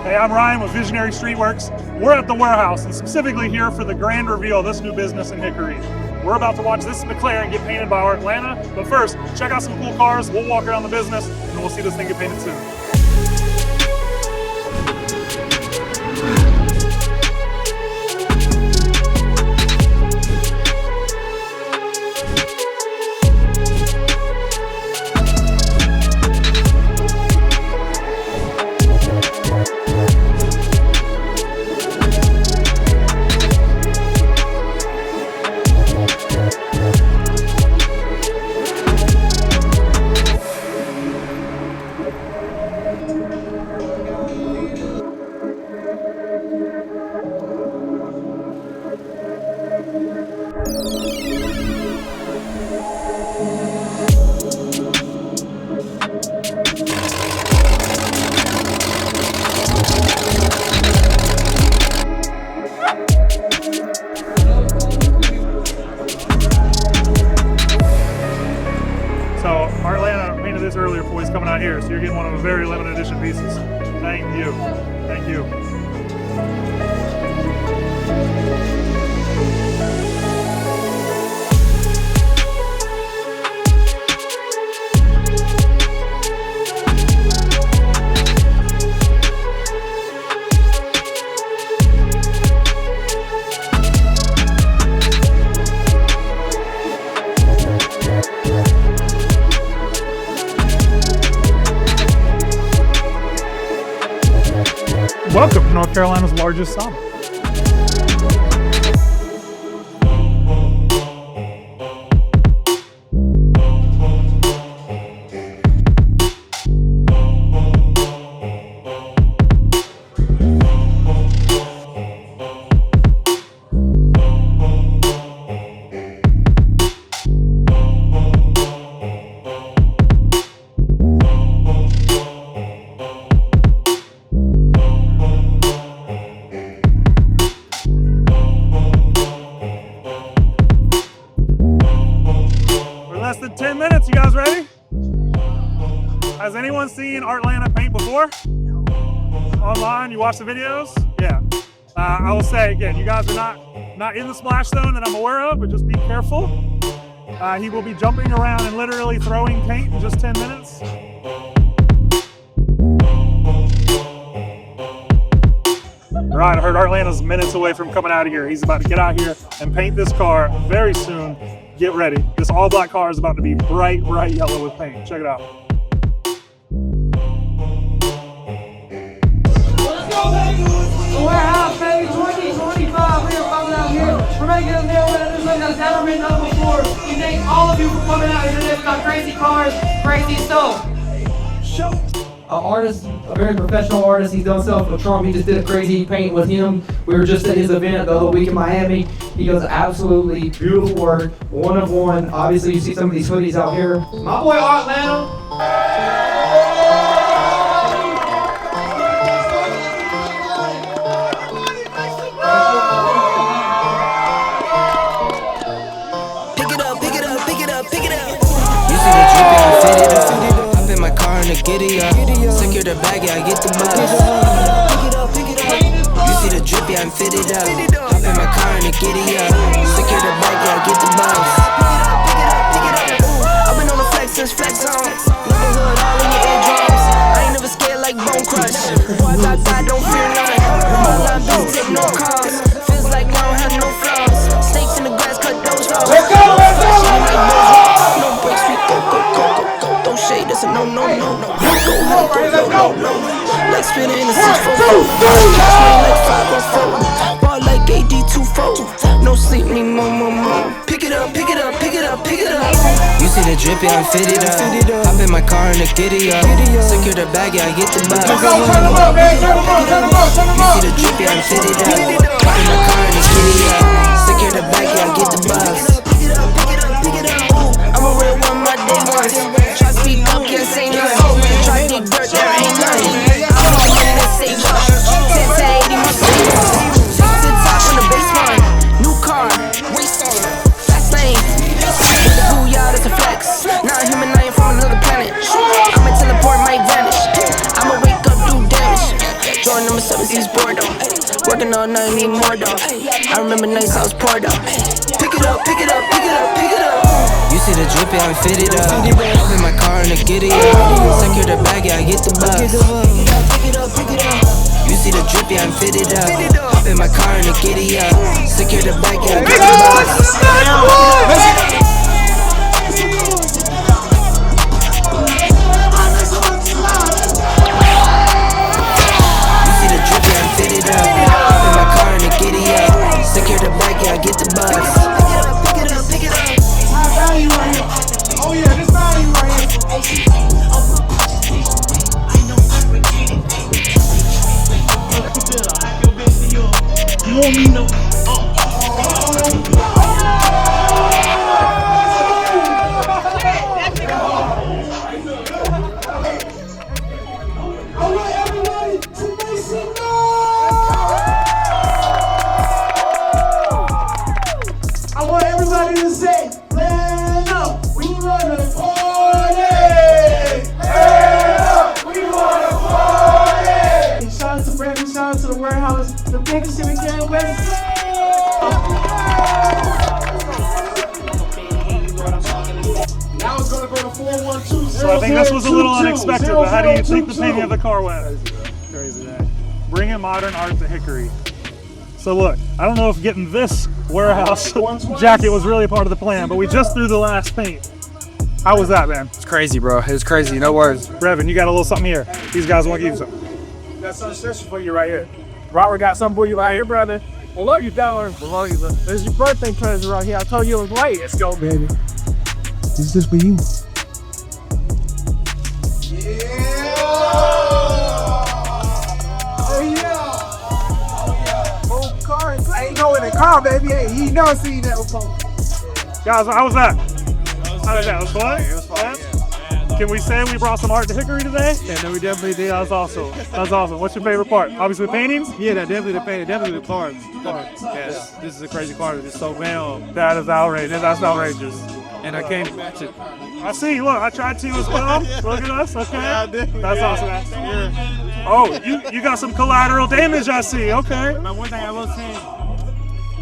Hey, I'm Ryan with Visionary Streetworks. We're at the warehouse and specifically here for the grand reveal of this new business in Hickory. We're about to watch this McLaren get painted by Artlanta, but first, check out some cool cars, we'll walk around the business, and we'll see this thing get painted soon. Artlanta painted this earlier before he's coming out here, so you're getting one of the very limited edition pieces. Thank you. Thank you. Welcome to North Carolina's largest sauna. Less than 10 minutes, you guys ready? Has anyone seen Artlanta paint before? Online, you watch the videos? Yeah. I will say again, you guys are not in the splash zone that I'm aware of, but just be careful. He will be jumping around and literally throwing paint in just 10 minutes. All right, I heard Artlanta's minutes away from coming out of here. He's about to get out here and paint this car very soon. Get ready. This all black car is about to be bright yellow with paint. Check it out. Let's go, baby! The warehouse, baby, 2025. We are coming out here. We're making a deal with it that's never been done before. We thank all of you for coming out here today. We got crazy cars, crazy stuff. An artist, a very professional artist. He's done stuff with Trump. He just did a crazy paint with him. We were just at his event the other week in Miami. He does absolutely beautiful work, one of one. Obviously, you see some of these hoodies out here. My boy Artlanta. Pick it up, pick it up, pick it up, pick it up. You see the drip, yeah, I fit it up. Hop in my car and I get it up. Secure the bag, yeah, I get the bus. Pick it up, pick it up. You see the drip, yeah, I'm fitted up. Hop in my car and I get it up. Secure the bag, yeah, I get the bus. Pick it up, pick it up, pick it up. I've been on the flex since flex on. Living hood all in your eardrums. I ain't never scared like Bone Crush. Boy, I got don't fear none. My line don't take no calls. Feels like I don't have no flaws. Snakes in the grass, cut those off. Let's go, let's go, let's go. No breaks, we go, go, go, go, go. Don't shade, that's a no, no, no, no. Go, no, no, no. Like spinning in the 644. Like 504. Ball like AD 24. No sleep, need more, more, more. Pick it up, pick it up, pick it up, pick it up. You see the drip, yeah, I'm fitted up. Hop in my car and I get it up. Secure the bag, yeah, I get the bus. Turn them up, man, turn them up, turn them up, turn them You up. see the drip, yeah, I'm fitted up. Hop in my car and I get it up. Secure the bag, yeah, I get the bus. Pick it up, pick it up, pick it up. I'm a real one, my day ones. Try to speak up, can't say nothing. Try to dig dirt, there ain't nothing. I'm on money that say what? 10 to 80, my savings. Top to top on the baseline. New car, race on, fast lane. With the booyah, that's a flex. Not a human, I am from another planet. I'm into the more though. Working all night, need more though. I remember nights I was poor though. Pick it up, pick it up, pick it up, pick it up. You see the drip, yeah, I'm fitted up. Hop in my car and I get it up. Secure the bag, yeah, I get the bus. Pick it up, pick it up. You see the drip, yeah, I'm fitted up. Hop in my car and I get it up. Secure the bag, yeah, I get the bus. Secure the bag, yeah, I get the bus. Pick it up, pick it up, pick it up. High value right here. Oh yeah, this value right here. You want me to So I think this was a little unexpected, but how do you think the painting of the car went? Crazy day. Bringing modern art to Hickory. So look, I don't know if getting this warehouse jacket was really a part of the plan, but we just threw the last paint. How was that, man? It's crazy, bro. It was crazy, no words. Brevin, you got a little something here. These guys want to give you something. Got something special for you right here. Robert got something for you right here, brother. I love you, darling. I love you, bro. This is your birthday present right here. I told you it was late. Let's go, baby. This is just for you. I ain't going in the car, baby. Hey, he never seen that before. Guys, how was that? How was that? It was fun? It was fun, yeah. Can we say we brought some art to Hickory today? Yeah, no, we definitely did. That was awesome. That was awesome. What's your favorite part? Obviously the paintings? Yeah, definitely the painting, definitely the cars. Yes, this is a crazy car. It's so well. That is outrageous. That's outrageous. And I can't match it. I see. Look, I tried to as well. Look at us. Okay. Yeah, I did. That's awesome. Yeah. Oh, you got some collateral damage, I see. Okay. My one thing I will say,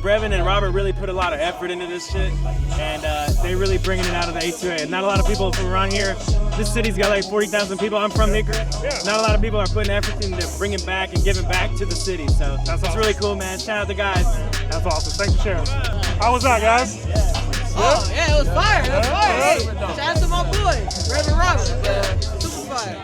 Brevin and Robert really put a lot of effort into this shit, and they really bringing it out of the A2A. Not a lot of people from around here. This city's got like 40,000 people. I'm from Hickory. Not a lot of people are putting effort into bringing back and giving back to the city. So that's awesome. Really cool, man. Shout out to the guys. That's awesome. Thanks for sharing. How was that, guys? Oh, yeah, it was fire. It was fire. Hey, shout out to my boy, Reverend Robert. Super fire.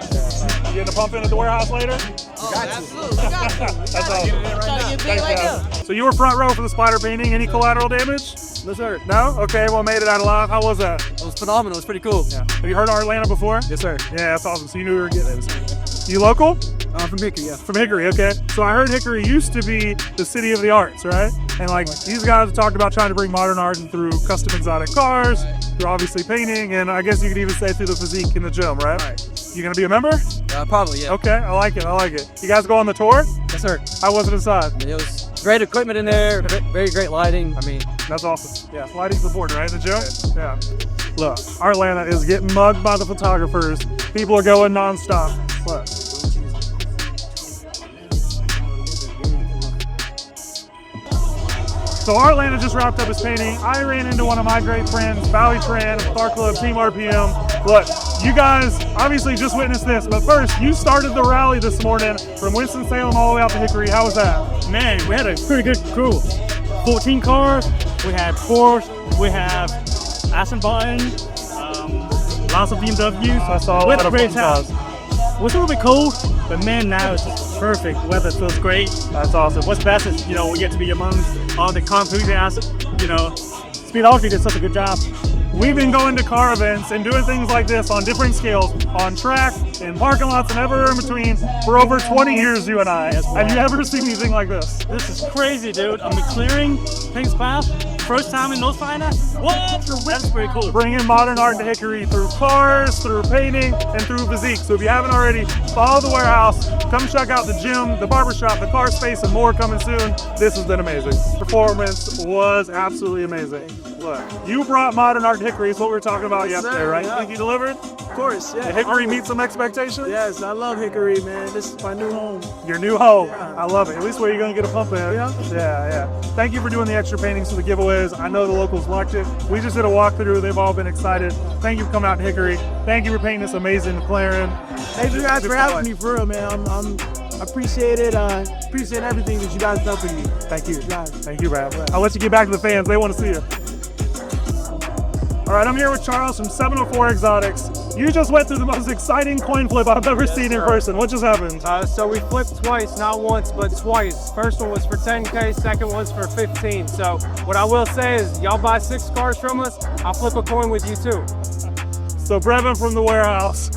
You getting a pump in at the warehouse later? Oh, absolutely. We got to. That's awesome. Trying to get big like him. So you were front row for the spider painting. Any collateral damage? No, sir. No? Okay, well, made it out alive. How was that? It was phenomenal. It was pretty cool. Yeah. Have you heard of Artlanta before? Yes, sir. Yeah, that's awesome. So you knew we were getting it. You local? I'm from Hickory, yeah. From Hickory, okay. So I heard Hickory used to be the city of the arts, right? And like these guys talked about trying to bring modern art in through custom exotic cars, through obviously painting, and I guess you could even say through the physique in the gym, right? You gonna be a member? Probably, yeah. Okay, I like it, I like it. You guys go on the tour? Yes, sir. How was it inside? I mean, it was great equipment in there, very great lighting. I mean, that's awesome. Yeah, lighting's important, right? The gym? Yeah. Look, Artlanta is getting mugged by the photographers. People are going nonstop. Look. So Artlanta just wrapped up his painting. I ran into one of my great friends, Valley Tran, Car Club, Team RPM. Look, you guys obviously just witnessed this, but first, you started the rally this morning from Winston-Salem all the way out to Hickory. How was that? Man, we had a pretty good crew. 14 cars, we had Porsche, we have Aston Martin, lots of BMWs. I saw a lot of fun cars. It was a little bit cold, but man, now it's just perfect. Weather feels great. That's awesome. What's best is, we get to be among all the concrete assets. Speedology did such a good job. We've been going to car events and doing things like this on different scales, on track, in parking lots, and everywhere in between for over 20 years, you and I. Have you ever seen anything like this? This is crazy, dude. A McLaren Pink's class, first time in those finals. What? That's pretty cool. Bringing modern art to Hickory through cars, through painting, and through physique. So if you haven't already, follow the warehouse, come check out the gym, the barbershop, the car space, and more coming soon. This has been amazing. Performance was absolutely amazing. Look, you brought modern art to Hickory. It's what we were talking about Yes, yesterday, sir, right? yeah. Think you delivered? Of course, yeah. Did Hickory meet some expectations? Yes, I love Hickory, man. This is my new home. Your new home. I love it. At least where you're going to get a pump in. Yeah. Yeah. Thank you for doing the extra paintings for the giveaways. I know the locals liked it. We just did a walkthrough. They've all been excited. Thank you for coming out to Hickory. Thank you for painting this amazing McLaren. Thank you guys for having me, for real, man. I appreciate it. Appreciate everything that you guys done for me. Thank you. Guys. Thank you, Brad. I'll let you get back to the fans. They want to see you. All right, I'm here with Charles from 704 Exotics. You just went through the most exciting coin flip I've ever seen in person. What just happened? So we flipped twice, not once, but twice. First one was for 10K, second one's for 15. So what I will say is, y'all buy 6 cars from us, I'll flip a coin with you too. So Brevin from the warehouse,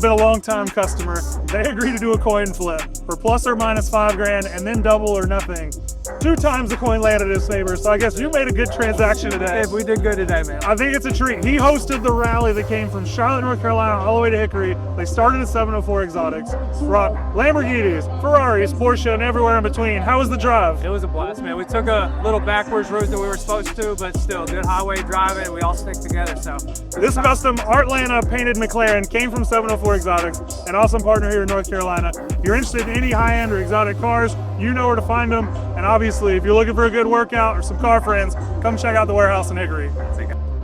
been a long time customer. They agreed to do a coin flip for plus or minus $5,000 and then double or nothing. 2 times the coin landed in his favor. So I guess you made a good transaction today. Hey, we did good today, man. I think it's a treat. He hosted the rally that came from Charlotte, North Carolina, all the way to Hickory. They started at 704 Exotics, brought Lamborghinis, Ferraris, Porsche, and everywhere in between. How was the drive? It was a blast, man. We took a little backwards road than we were supposed to, but still, good highway driving. We all stick together, so. This custom Artlanta painted McLaren came from 704 Exotics, an awesome partner here in North Carolina. If you're interested in any high-end or exotic cars, you know where to find them. And obviously, if you're looking for a good workout or some car friends, come check out the warehouse in Hickory.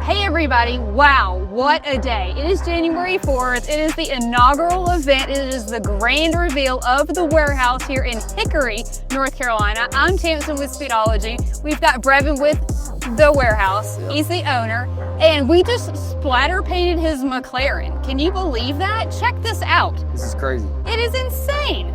Hey everybody, wow, what a day. It is January 4th. It is the inaugural event. It is the grand reveal of the warehouse here in Hickory, North Carolina. I'm Tamsin with Speedology. We've got Brevin with the warehouse. He's the owner. And we just splatter painted his McLaren. Can you believe that? Check this out. This is crazy. It is insane.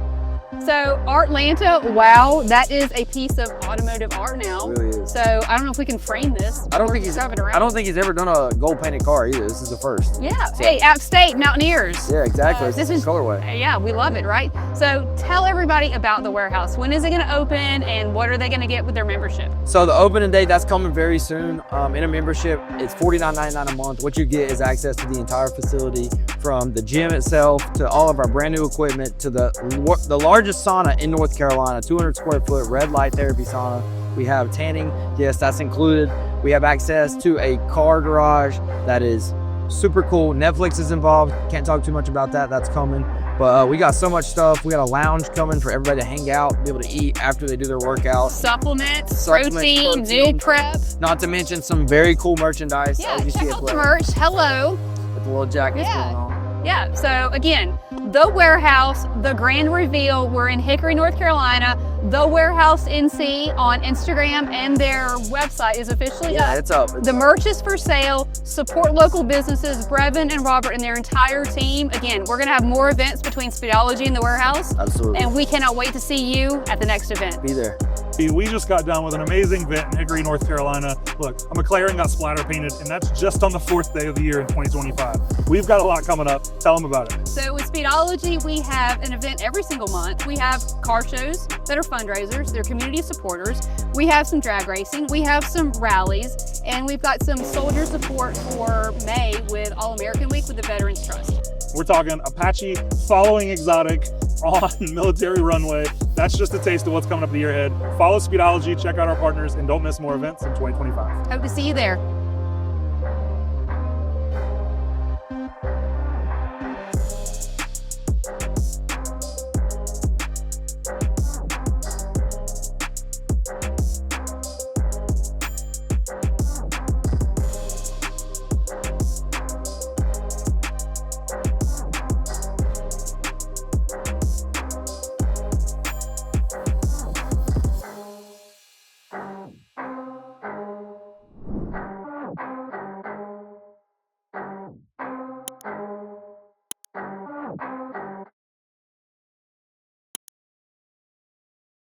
So Artlanta, wow, that is a piece of automotive art now. It really is. So I don't know if we can frame this. I don't or think he's. shove it around. I don't think he's ever done a gold painted car either. This is the first. Yeah. So- Hey, App State Mountaineers. Yeah, exactly. This It's is colorway. Yeah, we love it, right? So tell everybody about the warehouse. When is it going to open, and what are they going to get with their membership? So the opening date, that's coming very soon. In a membership, it's $49.99 a month. What you get is access to the entire facility, from the gym itself to all of our brand new equipment to the largest sauna in North Carolina, 200 square foot red light therapy sauna. We have tanning, yes, that's included. We have access to a car garage that is super cool. Netflix is involved. Can't talk too much about that. That's coming. But we got so much stuff. We got a lounge coming for everybody to hang out, be able to eat after they do their workout. Supplements, protein, meal prep. Not to mention some very cool merchandise. Yeah, as you check see as out well, the merch. Hello. with the little jackets Yeah. going on. Yeah, so again, the warehouse, the grand reveal. We're in Hickory, North Carolina. The Warehouse NC on Instagram, and their website is officially Yeah, up. it's up. The merch is for sale. Support local businesses. Brevin and Robert and their entire team. Again, we're going to have more events between Speedology and the warehouse. Absolutely. And we cannot wait to see you at the next event. Be there. We just got done with an amazing event in Hickory, North Carolina. Look, a McLaren got splatter painted, and that's just on the 4th day of the year in 2025. We've got a lot coming up. Tell them about it. So with Speedology, we have an event every single month. We have car shows that are fundraisers. They're community supporters. We have some drag racing. We have some rallies. And we've got some soldier support for May with All American Week with the Veterans Trust. We're talking Apache following Exotic on military runway. That's just a taste of what's coming up the year ahead. Follow Speedology, check out our partners, and don't miss more events in 2025. Hope to see you there.